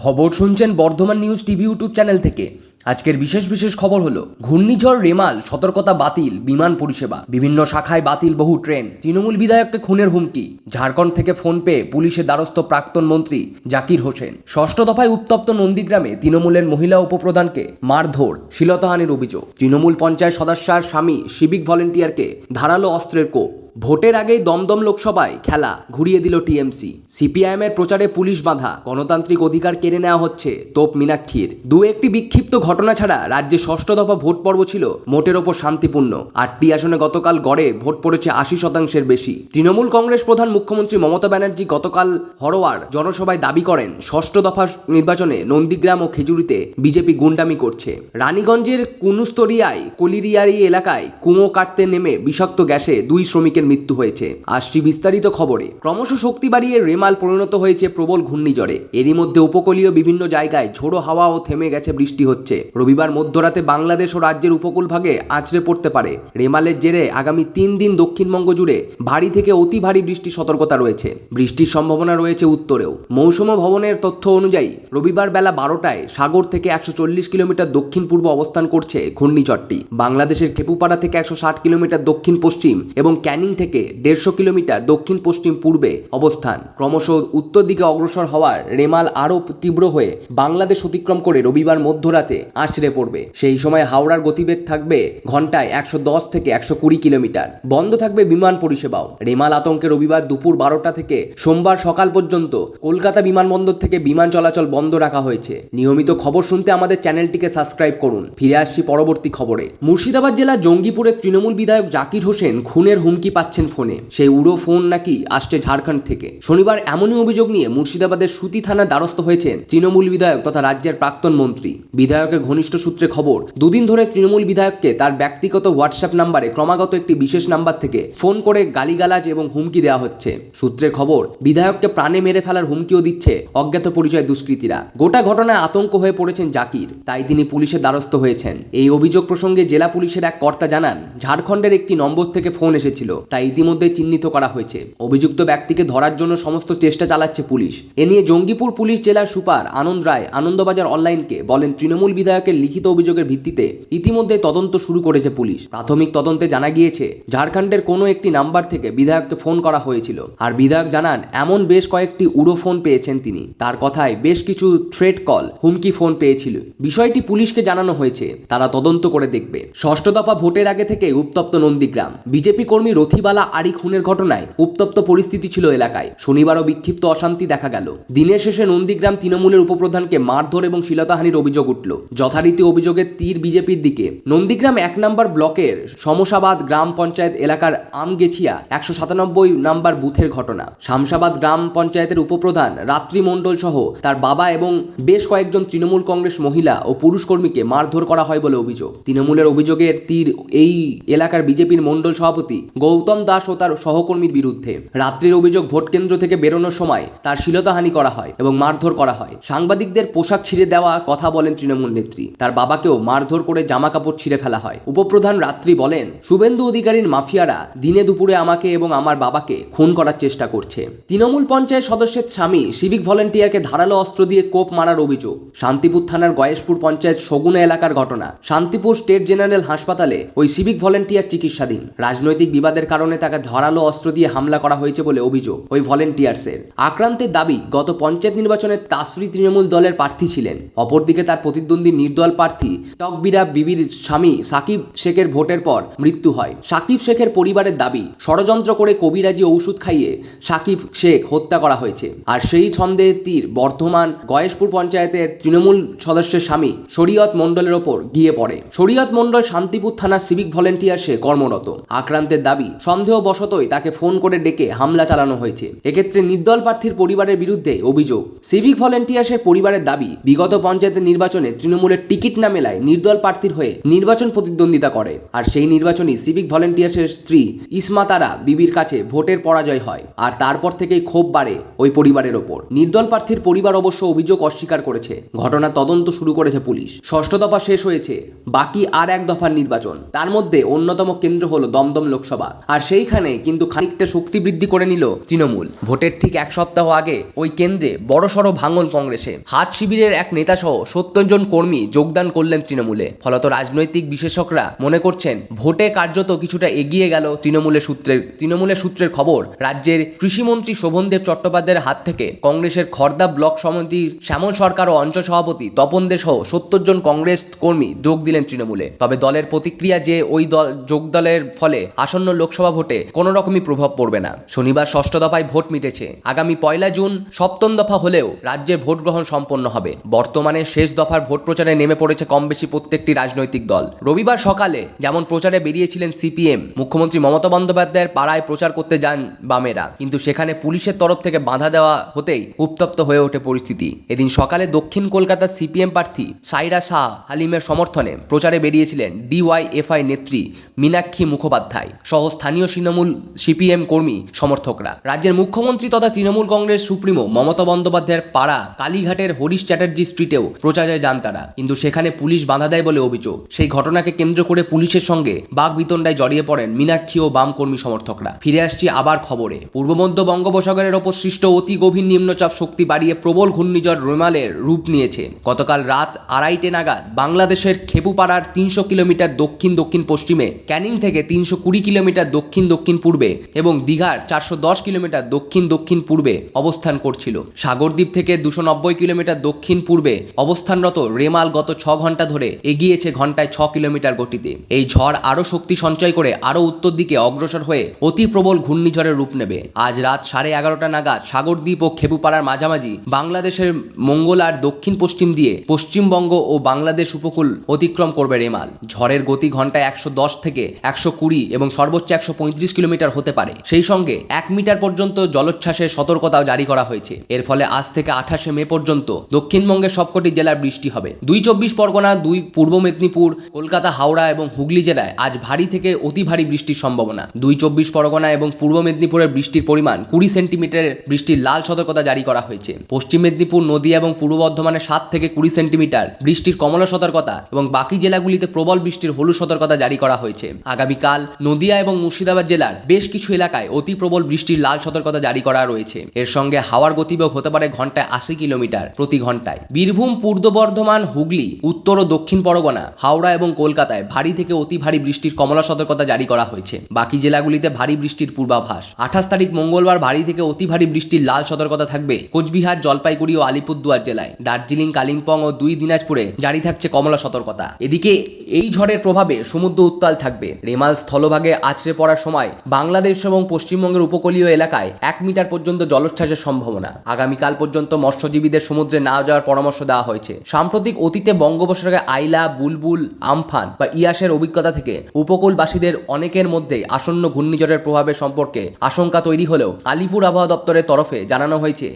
খবর শুনছেন Bardhaman news TV YouTube channel থেকে। আজকের বিশেষ খবর হলো ঘূর্ণিঝড় রেমাল, সতর্কতা বাতিল বিমান পরিষেবা, বিভিন্ন শাখায় বাতিল বহু ট্রেন, তৃণমূল বিধায়ককে খুনের হুমকি, ঝাড়খণ্ড থেকে ফোন পেয়ে পুলিশের দ্বারস্থ প্রাক্তন মন্ত্রী জাকির হোসেন, ষষ্ঠ দফায় উত্তপ্ত নন্দীগ্রামে তৃণমূলের মহিলা উপপ্রধানকে মারধর, শ্লীলতাহানির অভিযোগ, তৃণমূল পঞ্চায়েত সদস্যার স্বামী সিভিক ভলেন্টিয়ারকে ধারালো অস্ত্রের কোপ, ভোটের আগেই দমদম লোকসভায় খেলা ঘুরিয়ে দিল টিএমসি, সিপিআইএমের প্রচারে পুলিশ বাধা, গণতান্ত্রিক অধিকার কেড়ে নেওয়া হচ্ছে তোপ মীনাক্ষীর। দু একটি বিক্ষিপ্ত ঘটনা ছাড়া রাজ্যে ষষ্ঠ দফা ভোট পর্ব ছিল মোটের ওপর শান্তিপূর্ণ। 8টি আসনে গতকাল গড়ে ভোট পড়েছে 80%-এর বেশি। তৃণমূল কংগ্রেস প্রধান মুখ্যমন্ত্রী মমতা ব্যানার্জি গতকাল হরোয়ার জনসভায় দাবি করেন, ষষ্ঠ দফা নির্বাচনে নন্দীগ্রাম ও খেজুরিতে বিজেপি গুন্ডামি করছে। রানীগঞ্জের কুনুস্তরিয়ায় কলিরিয়ারি এলাকায় কুঁয়ো কাটতে নেমে বিষাক্ত গ্যাসে 2 শ্রমিকের মৃত্যু হয়েছে। আসছি বিস্তারিত খবরে। ক্রমশ শক্তি বাড়িয়ে রেমাল পরিণত হয়েছে প্রবল ঘূর্ণিঝড়ে। এরই মধ্যে উপকূলীয় বিভিন্ন জায়গায় ঝোড়ো হাওয়া ও থেমে গেছে বৃষ্টি হচ্ছে। রবিবার মধ্যরাতে বাংলাদেশ ও রাজ্যের উপকূল ভাগে আছড়ে পড়তে পারে। রেমালের জেরে আগামী 3 দিন দক্ষিণবঙ্গ জুড়ে ভারী থেকে অতি ভারী বৃষ্টির সতর্কতা রয়েছে। বৃষ্টির সম্ভাবনা রয়েছে উত্তরেও। মৌসুম ভবনের তথ্য অনুযায়ী রবিবার বেলা 12টায় সাগর থেকে 140 কিলোমিটার দক্ষিণ পূর্ব অবস্থান করছে ঘূর্ণিঝড়টি। বাংলাদেশের খেপুপাড়া থেকে 160 কিলোমিটার দক্ষিণ পশ্চিম এবং ক্যানিং থেকে 150 কিলোমিটার দক্ষিণ পশ্চিম পূর্বে অবস্থান। ক্রমশ উত্তর দিকে অগ্রসর হওয়ার রেমাল আরও তীব্র হয়ে বাংলাদেশ অতিক্রম করে রবিবার মধ্যরাতে আছড়ে পড়বে। সেই সময় হাওড়ার গতিবেগ থাকবে ঘন্টায় 110 থেকে 120 কিলোমিটার। বন্ধ থাকবে বিমান পরিষেবাও। রেমাল আতঙ্কে রবিবার দুপুর 12টা থেকে সোমবার সকাল পর্যন্ত কলকাতা বিমানবন্দর থেকে বিমান চলাচল বন্ধ রাখা হয়েছে। নিয়মিত খবর শুনতে আমাদের চ্যানেলটিকে সাবস্ক্রাইব করুন। ফিরে আসছি পরবর্তী খবরে। মুর্শিদাবাদ জেলার জঙ্গিপুরের তৃণমূল বিধায়ক জাকির হোসেন খুনের হুমকি পাচ্ছেন ফোনে। সেই উড়ো ফোন নাকি আসছে ঝাড়খণ্ড থেকে। শনিবার এমনই অভিযোগ নিয়ে মুর্শিদাবাদের সুতি থানার দ্বারস্থ হয়েছেন তৃণমূল বিধায়ক তথা রাজ্যের প্রাক্তন মন্ত্রী। বিধায়কের ঘনিষ্ঠ সূত্রে খবর, দুদিন ধরে তৃণমূল বিধায়ককে তার ব্যক্তিগত হোয়াটসঅ্যাপ নাম্বারে ক্রমাগত একটি বিশেষ নাম্বার থেকে ফোন করে গালিগালাজ এবং হুমকি দেওয়া হচ্ছে। সূত্রের খবর, বিধায়ককে প্রাণে মেরে ফেলার হুমকিও দিচ্ছে অজ্ঞাত পরিচয় দুষ্কৃতীরা। গোটা ঘটনায় আতঙ্ক হয়ে পড়েছেন জাকির, তাই তিনি পুলিশের দ্বারস্থ হয়েছেন। এই অভিযোগ প্রসঙ্গে জেলা পুলিশের এক কর্তা জানান, ঝাড়খণ্ডের একটি নম্বর থেকে ফোন এসেছিল, তাই ইতিমধ্যে চিহ্নিত করা হয়েছে। অভিযুক্ত ব্যক্তিকে ধরার জন্য সমস্ত চেষ্টা চালাচ্ছে পুলিশ। এ নিয়ে জঙ্গিপুর পুলিশ জেলার সুপার আনন্দ রায় আনন্দবাজার অনলাইনকে বলেন, তৃণমূল বিধায়কের লিখিত অভিযোগের ভিত্তিতে ইতিমধ্যে তদন্ত শুরু করেছে পুলিশ। প্রাথমিক তদন্তে জানা গিয়েছে ঝাড়খণ্ডের কোনো একটি নাম্বার থেকে বিধায়ককে ফোন করা হয়েছিল। আর বিধায়ক জানান, এমন বেশ কয়েকটি উড়ো ফোন পেয়েছেন তিনি। তার কথায় বেশ কিছু থ্রেট কল, হুমকি ফোন পেয়েছিল। বিষয়টি পুলিশকে জানানো হয়েছে, তারা তদন্ত করে দেখবে। ষষ্ঠ দফা ভোটের আগে থেকে উত্তপ্ত নন্দীগ্রাম। বিজেপি কর্মী রথিবালা আরি খুনের ঘটনায় উত্তপ্ত পরিস্থিতি ছিল এলাকায়। শনিবারও বিক্ষিপ্ত অশান্তি দেখা গেল। দিনের শেষে নন্দীগ্রাম তৃণমূলের উপপ্রধানকে মারধর এবং শ্লীলতাহানির অভিযোগ উঠল। যথারীতি অভিযোগের তীর বিজেপির দিকে। নন্দীগ্রাম 1 নম্বর ব্লকের শমশাবাদ গ্রাম পঞ্চায়েত এলাকার আমগেছিয়া 197 নম্বর বুথের ঘটনা। শামশাবাদ গ্রাম পঞ্চায়েতের উপপ্রধান রাত্রি মণ্ডল সহ তার বাবা এবং বেশ কয়েকজন তৃণমূল কংগ্রেস মহিলা ও পুরুষ কর্মীকে মারধর করা হয় বলে অভিযোগ। তৃণমূলের অভিযোগের তীর এই এলাকার বিজেপির মণ্ডল সভাপতি গৌতম দাস ও তার সহকর্মীর বিরুদ্ধে। রাত্রির অভিযোগ, ভোট কেন্দ্র থেকে বেরোনোর সময় তার শ্লীলতাহানি করা হয় এবং মারধর করা হয়। সাংবাদিকদের পোশাক ছিঁড়ে দেওয়া কথা বলেন তৃণমূল নেত্রী। তার বাবাকেও মারধর করে জামা কাপড় ছিঁড়ে ফেলা হয়। উপপ্রধান রাত্রি বলেন, শুভেন্দু অধিকারীর মাফিয়ারা দিনে দুপুরে আমাকে এবং আমার বাবাকে খুন করার চেষ্টা করছে। তৃণমূল পঞ্চায়েত সদস্যের স্বামী সিভিক ভলেন্টিয়ারকে ধারালো অস্ত্র দিয়ে কোপ মারার অভিযোগ। শান্তিপুর থানার গয়েশপুর পঞ্চায়েত সগুনা এলাকার ঘটনা। শান্তিপুর স্টেট জেনারেল হাসপাতালে ওই সিভিক ভলেন্টিয়ার চিকিৎসাধীন। রাজনৈতিক বিবাদের কারণে তাকে ধারালো অস্ত্র দিয়ে হামলা করা হয়েছে বলে অভিযোগ ওই ভলেন্টিয়ার্সের। আক্রান্তের দাবি, গত পঞ্চায়েত নির্বাচনে তাসরি তৃণমূল দলের প্রার্থী ছিলেন। অপরদিকে তার প্রতিদ্বন্দ্বী নির্দল প্রার্থী তকবিরা বিবির স্বামী সাকিব শেখের ভোটের পর মৃত্যু হয়। সাকিব শেখের পরিবারের দাবি, ষড়যন্ত্র করে কবিরাজি ঔষধ খাইয়ে সাকিব শেখ হত্যা করা হয়েছে। আর সেই সন্দেহের তীর বর্ধমান গয়েশপুর পঞ্চায়েতের তৃণমূল সদস্যের স্বামী শরীয়ত মণ্ডলের ওপর গিয়ে পড়ে। শরীয়ত মণ্ডল শান্তিপুর থানার সিভিক ভলেন্টিয়ার সে কর্মরত। আক্রান্তের দাবি, সন্দেহবশতই তাকে ফোন করে ডেকে হামলা চালানো হয়েছে। এক্ষেত্রে নির্দল প্রার্থীর পরিবারের বিরুদ্ধে অভিযোগ। সিভিক ভলেন্টিয়ার্সের পরিবারের দাবি, বিগত পঞ্চায়েতের নির্বাচনে তৃণমূলের টিকিট না মেলায় নির্দল প্রার্থীর হয়ে নির্বাচন প্রতিদ্বন্দ্বিতা করে। আর সেই নির্বাচনই সিভিক ভলেন্টিয়ার্সের স্ত্রী ইসমাতারা বিবির কাছে ভোটের পরাজয় হয়। আর তারপর থেকেই ক্ষোভ বাড়ে ওই পরিবারের ওপর। নির্দল প্রার্থীর পরিবার অবশ্য অভিযোগ অস্বীকার করেছে। ঘটনা তদন্ত শুরু করেছে পুলিশ। ষষ্ঠ দফা শেষ হয়েছে, বাকি আর 1 দফার নির্বাচন। তার মধ্যে অন্যতম কেন্দ্র হলো দমদম লোকসভা। আর আর সেইখানে কিন্তু খানিকটা শক্তি বৃদ্ধি করে নিল তৃণমূল। ভোটের ঠিক এক সপ্তাহ আগে ওই কেন্দ্রে বড়সড় ভাঙন কংগ্রেসে। হাট শিবিরের এক নেতা সহ 70 জন কর্মী যোগদান করলেন তৃণমূলে। ফলত রাজনৈতিক বিশেষজ্ঞরা মনে করছেন ভোটে কার্যত কিছুটা এগিয়ে গেল তৃণমূলের সূত্রের খবর, রাজ্যের কৃষিমন্ত্রী শোভনদেব চট্টোপাধ্যায়ের হাত থেকে কংগ্রেসের খড়দা ব্লক সমিতির শ্যামল সরকার ও অঞ্চল সভাপতি তপন দে সহ 70 জন কংগ্রেস কর্মী যোগ দিলেন তৃণমূলে। তবে দলের প্রতিক্রিয়া যে ওই যোগদলের ফলে আসন্ন লোকসভা ভোটে কোনো রকমই প্রভাব পড়বে না। শনিবার ষষ্ঠ দফায় ভোট মিটেছে। আগামী 1 জুন সপ্তম দফা হলেও রাজ্যে ভোট গ্রহণ সম্পন্ন হবে। বর্তমানে শেষ দফার ভোট প্রচারে নেমে পড়েছে কম বেশি প্রত্যেকটি রাজনৈতিক দল। রবিবার সকালে যেমন প্রচারে বেরিয়েছিলেন সিপিএম, মুখ্যমন্ত্রী মমতা বন্দ্যোপাধ্যায়ের পাড়ায় প্রচার করতে যান বামেরা, কিন্তু সেখানে পুলিশের তরফ থেকে বাধা দেওয়া হতেই উত্তপ্ত হয়ে ওঠে পরিস্থিতি। এদিন সকালে দক্ষিণ কলকাতার সিপিএম প্রার্থী সাইরা শাহ হালিমের সমর্থনে প্রচারে বেরিয়েছিলেন ডিওয়াইএফআই নেত্রী মীনাক্ষী মুখোপাধ্যায় সহ স্থানীয় তৃণমূল সিপিএম কর্মী সমর্থকরা। রাজ্যের মুখ্যমন্ত্রী তথা তৃণমূল কংগ্রেস সুপ্রিমো মমতা বন্দ্যোপাধ্যায়ের পাড়া কালীঘাটের হরিশ চ্যাটার্জি স্ট্রিটেও প্রচারে যান তারা, কিন্তু সেখানে পুলিশ বাধা দেয় বলে অভিযোগ। সেই ঘটনাকে কেন্দ্র করে পুলিশের সঙ্গে বাকবিতণ্ডায় জড়িয়ে পড়েন মীনাক্ষী ও বাম কর্মী সমর্থকরা। ফিরে আসছি আবার খবরে। পূর্ব মধ্য বঙ্গোপসাগরের ওপর সৃষ্ট অতি গভীর নিম্নচাপ শক্তি বাড়িয়ে প্রবল ঘূর্ণিঝড় রেমালের রূপ নিয়েছে। গতকাল রাত 2:30 নাগাদ বাংলাদেশের খেপুপাড়ার 300 কিলোমিটার দক্ষিণ দক্ষিণ পশ্চিমে, ক্যানিং থেকে 320 কিলোমিটার দক্ষিণ দক্ষিণ পূর্বে এবং দীঘার 410 কিলোমিটার দক্ষিণ দক্ষিণ পূর্বে অবস্থান করছিল। সাগরদ্বীপ থেকে 290 কিলোমিটার দক্ষিণ পূর্বে অবস্থানরত রেমাল গত 6 ঘন্টা ধরে এগিয়েছে ঘন্টায় 6 কিলোমিটার গতিতে। এই ঝড় আরও শক্তি সঞ্চয় করে আরও উত্তর দিকে অগ্রসর হয়ে অতি প্রবল ঘূর্ণিঝড়ের রূপ নেবে। আজ রাত 11:30 নাগাদ সাগরদ্বীপ ও খেপুপাড়ার মাঝামাঝি বাংলাদেশের মঙ্গলার দক্ষিণ পশ্চিম দিয়ে পশ্চিমবঙ্গ ও বাংলাদেশ উপকূল অতিক্রম করবে রেমাল। ঝড়ের গতি ঘন্টায় 110 থেকে 120 এবং সর্বোচ্চ 135 কিলোমিটার হতে পারে। সেই সঙ্গে 1 মিটার পর্যন্ত জলোচ্ছ্বাসের সতর্কতাও জারি করা হয়েছে। এর ফলে আজ থেকে 28 মে পর্যন্ত দক্ষিণবঙ্গের সবকটি জেলার বৃষ্টি হবে। 2 চব্বিশ পরগনা, 2 পূর্ব মেদিনীপুর, কলকাতা, হাওড়া এবং হুগলি জেলায় আজ ভারী থেকে অতি ভারী বৃষ্টির সম্ভাবনা। 2 চব্বিশ পরগনা এবং পূর্ব মেদিনীপুরের বৃষ্টির পরিমাণ 20 সেন্টিমিটারের বৃষ্টির লাল সতর্কতা জারি করা হয়েছে। পশ্চিম মেদিনীপুর, নদিয়া এবং পূর্ব বর্ধমানে 7 থেকে 20 সেন্টিমিটার বৃষ্টির কমলা সতর্কতা এবং বাকি জেলাগুলিতে প্রবল বৃষ্টির হলুদ সতর্কতা জারি করা হয়েছে। আগামীকাল নদিয়া এবং মুর্শিদাবাদ জেলার বেশ কিছু এলাকায় অতি প্রবল বৃষ্টির লাল সতর্কতা জারি করা রয়েছে। এর সঙ্গে হাওয়ার গতিবেগ হতে পারে ঘন্টায় 80 কিলোমিটার প্রতি ঘন্টায়। বীরভূম, পূর্ব বর্ধমান, হুগলি, উত্তর ও দক্ষিণ পরগনা, হাওড়া এবং কলকাতায় ভারী থেকে অতি ভারী বৃষ্টির কমলা সতর্কতা জারি করা হয়েছে। বাকি জেলাগুলিতে ভারী বৃষ্টির পূর্বাভাস। 28 তারিখ মঙ্গলবার ভারী থেকে অতি ভারী বৃষ্টির লাল সতর্কতা থাকবে কোচবিহার, জলপাইগুড়ি ও আলিপুরদুয়ার জেলায়। দার্জিলিং, কালিম্পং ও 2 দিনাজপুরে জারি থাকছে কমলা সতর্কতা। এদিকে এই ঝড়ের প্রভাবে সমুদ্র উত্তাল থাকবে। রেমাল স্থলভাগে আছড়ে পড়ার সময় বাংলাদেশ এবং পশ্চিমবঙ্গের উপকূলীয় এলাকায় 1 মিটার পর্যন্ত জলোচ্ছ্বাসের সম্ভাবনা। আগামীকাল পর্যন্ত মৎস্যজীবীদের সমুদ্রে না যাওয়ার পরামর্শ দেওয়া হয়েছে। সাম্প্রতিক অতীতে বঙ্গোপসাগরে আইলা, বুলবুল, আমফান বা ইয়াসের অভিজ্ঞতা থেকে উপকূলবাসীদের অনেকের মধ্যে আসন্ন ঘূর্ণিঝড়ের প্রভাবের সম্পর্কে আশঙ্কা তৈরি হলেও আলিপুর আবহাওয়া দপ্তরের তরফে জানানো হয়েছে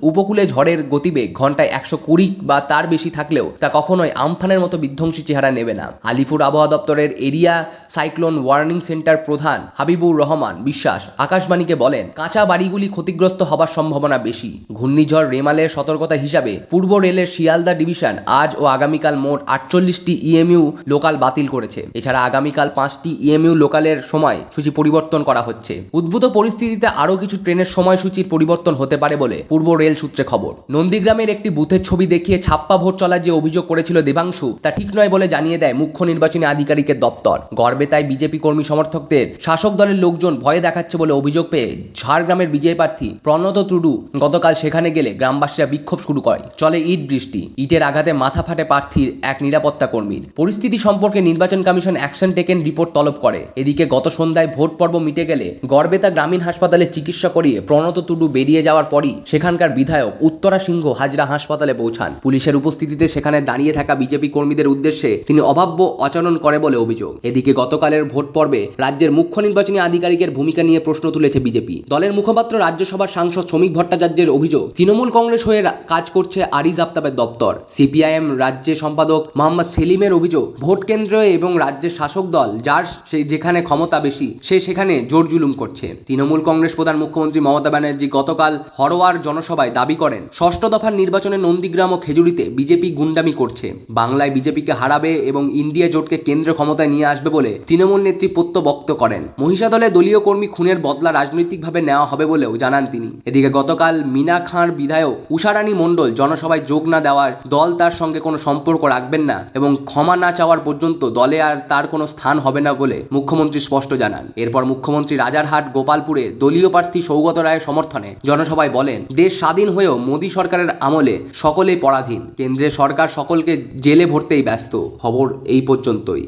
উপকূলে ঝড়ের গতিবেগ ঘন্টায় 120 বা তার বেশি থাকলেও তা কখনোই আমফানের মতো বিধ্বংসী চেহারা নেবে না। আলিপুর আবহাওয়া দপ্তরের এরিয়া সাইক্লোন ওয়ার্নিং সেন্টার প্রধান হাবিবুর রহমান বিশ্বাস আকাশবাণীকে বলেন, কাঁচা বাড়িগুলি ক্ষতিগ্রস্ত হবার সম্ভাবনা বেশি। ঘূর্ণিঝড় রেমালের সতর্কতা হিসাবে পূর্ব রেলের শিয়ালদা ডিভিশন আজ ও আগামীকাল মোট 48টি ইএমইউ লোকাল বাতিল করেছে। এছাড়া আগামীকাল 5টি ইএমইউ লোকালের সময় সূচি পরিবর্তন করা হচ্ছে। উদ্ভূত পরিস্থিতিতে আরও কিছু ট্রেনের সময়সূচির পরিবর্তন হতে পারে বলে পূর্ব রেল সূত্রে খবর। নন্দীগ্রামের একটি বুথের ছবি দেখিয়ে ছাপ্পা ভোট চলার যে অভিযোগ করেছিল দেবাংশু, তা ঠিক নয় বলে জানিয়ে দেয় মুখ্য নির্বাচনী আধিকারিকের দপ্তর। গর্বেতায় বিজেপি কর্মী সমর্থকদের শাসক দলের লোকজন ভয়ে দেখাচ্ছে বলে অভিযোগ পেয়ে ঝাড়গ্রামের বিজেপি প্রার্থী প্রণত টুডু গতকাল সেখানে গেলে গ্রামবাসীরা বিক্ষোভ শুরু করে। চলে ইট বৃষ্টি। ইটের আঘাতে মাথা ফাটে প্রার্থীর এক নিরাপত্তা কর্মীর। পরিস্থিতি সম্পর্কে নির্বাচন কমিশন অ্যাকশন টেকেন রিপোর্ট তলব করে। এদিকে গত সন্ধ্যায় ভোট পর্ব মিটে গেলে গড়বেতা গ্রামীণ হাসপাতালে চিকিৎসা করিয়ে প্রণত টুডু বেরিয়ে যাওয়ার পরই সেখানকার বিধায়ক উত্তরা সিংহ হাজরা হাসপাতালে পৌঁছান। পুলিশের উপস্থিতিতে সেখানে দাঁড়িয়ে থাকা বিজেপি কর্মীদের উদ্দেশ্যে তিনি অভাব্য আচরণ করে বলে অভিযোগ। এদিকে গতকালের ভোট পর্বে রাজ্যের মুখ্য নির্বাচনী আধিকারিকের ভূমিকা নিয়ে প্রশ্ন তুলেছে বিজেপি। দলের মুখপাত্র রাজ্যসভার সাংসদ শ্রমিক ভট্টাচার্যের অভিযোগ, তৃণমূল কংগ্রেস হয়ে কাজ করছে আরিজ আফতাবের দপ্তর। সিপিআইএম রাজ্যে সম্পাদক মোহাম্মদ সেলিমের অভিযোগ, ভোট কেন্দ্র এবং রাজ্যের শাসক দল যার যেখানে ক্ষমতা বেশি সে সেখানে জোর জুলুম করছে। তৃণমূল কংগ্রেস প্রধান মুখ্যমন্ত্রী মমতা ব্যানার্জি গতকাল হরোয়ার জনসভায় দাবি করেন, ষষ্ঠ দফার নির্বাচনে নন্দীগ্রাম ও খেজুরিতে বিজেপি গুন্ডামি করছে। বাংলায় বিজেপিকে হারাবে এবং ইন্ডিয়া জোটকে কেন্দ্র ক্ষমতায় নিয়ে আসবে বলে তৃণমূল নেত্রী প্রত্যবক্ত করেন। মহিষাদলে দলীয় কর্মী খুনের বদলা রাজনৈতিকভাবে নেওয়া হবে বলেও জানান তিনি। এদিকে গতকাল মিনা খাঁর বিধায়ক উষারানী মণ্ডল জনসভায় যোগ না দেওয়ার, দল তার সঙ্গে কোনো সম্পর্ক রাখবেন না এবং ক্ষমা না চাওয়ার পর্যন্ত দলে আর তার কোনো স্থান হবে না বলে মুখ্যমন্ত্রী স্পষ্ট জানান। এরপর মুখ্যমন্ত্রী রাজারহাট গোপালপুরে দলীয় প্রার্থী সৌগত রায়ের সমর্থনে জনসভায় বলেন, দেশ স্বাধীন হয়েও মোদী সরকারের আমলে সকলেই পরাধীন, কেন্দ্রের সরকার সকলকে জেলে ভরতেই ব্যস্ত। খবর এই পর্যন্তই।